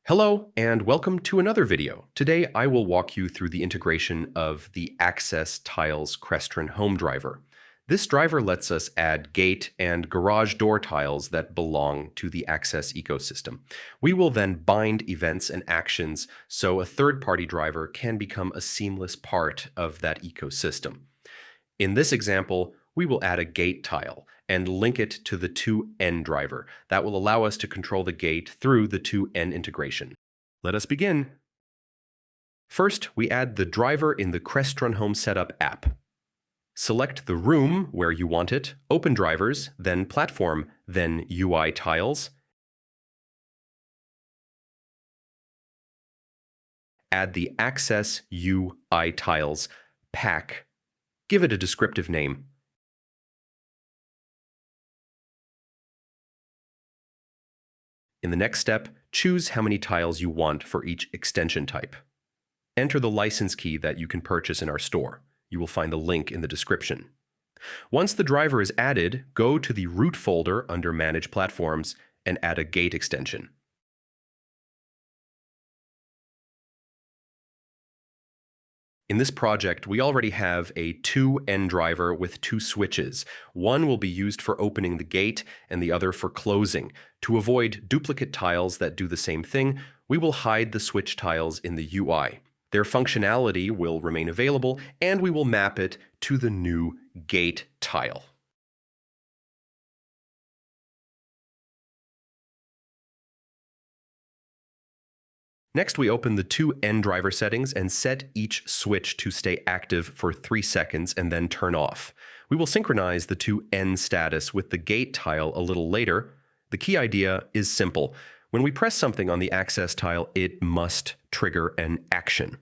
Hello, and welcome to another video. Today, I will walk you through the integration of the Access Tiles Crestron Home driver. This driver lets us add gate and garage door tiles that belong to the Access ecosystem. We will then bind events and actions so a third-party driver can become a seamless part of that ecosystem. In this example, we will add a gate tile and link it to the 2N driver. That will allow us to control the gate through the 2N integration. Let us begin. First, we add the driver in the Crestron Home Setup app. Select the room where you want it, open drivers, then platform, then UI tiles. Add the Access UI tiles pack. Give it a descriptive name. In the next step, choose how many tiles you want for each extension type. Enter the license key that you can purchase in our store. You will find a link in the description. Once the driver is added, go to the root folder under Manage Platforms and add a gate extension. In this project, we already have a 2N driver with 2 switches. One will be used for opening the gate and the other for closing. To avoid duplicate tiles that do the same thing, we will hide the switch tiles in the UI. Their functionality will remain available, and we will map it to the new gate tile. Next, we open the 2N driver settings and set each switch to stay active for 3 seconds and then turn off. We will synchronize the 2N status with the gate tile a little later. The key idea is simple. When we press something on the access tile, it must trigger an action.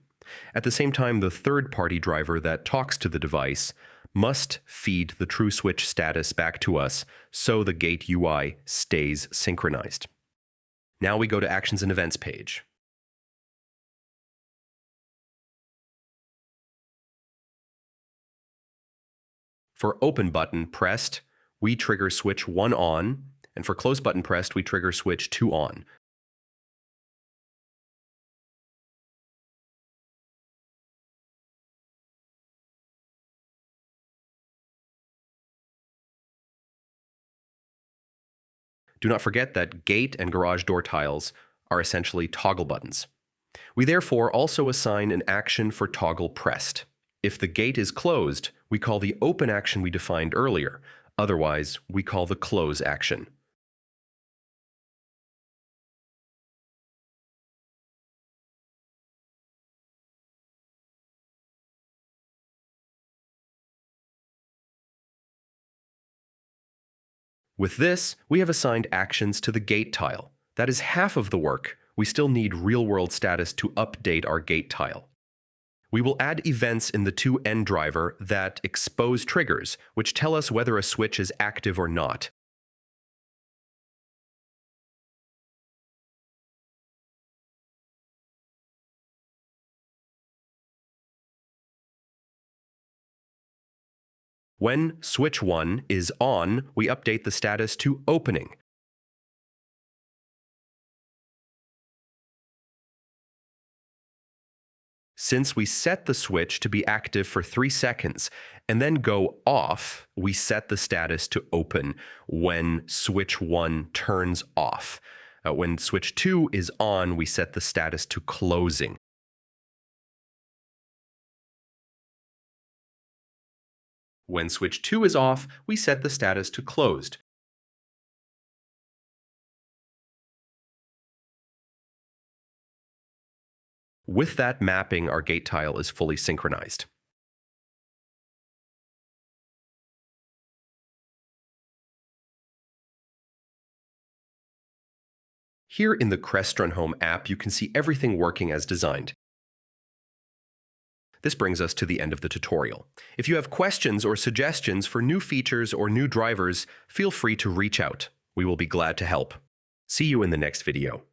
At the same time, the third-party driver that talks to the device must feed the true switch status back to us so the gate UI stays synchronized. Now we go to Actions and Events page. For open button pressed, we trigger switch 1 on, and for close button pressed, we trigger switch 2 on. Do not forget that gate and garage door tiles are essentially toggle buttons. We therefore also assign an action for toggle pressed. If the gate is closed, we call the open action we defined earlier. Otherwise, we call the close action. With this, we have assigned actions to the gate tile. That is half of the work. We still need real-world status to update our gate tile. We will add events in the 2N driver that expose triggers, which tell us whether a switch is active or not. When switch 1 is on, we update the status to opening. Since we set the switch to be active for 3 seconds and then go off, we set the status to open when switch 1 turns off. When switch 2 is on, we set the status to closing. When switch 2 is off, we set the status to closed. With that mapping, our gate tile is fully synchronized. Here in the Crestron Home app, you can see everything working as designed. This brings us to the end of the tutorial. If you have questions or suggestions for new features or new drivers, feel free to reach out. We will be glad to help. See you in the next video.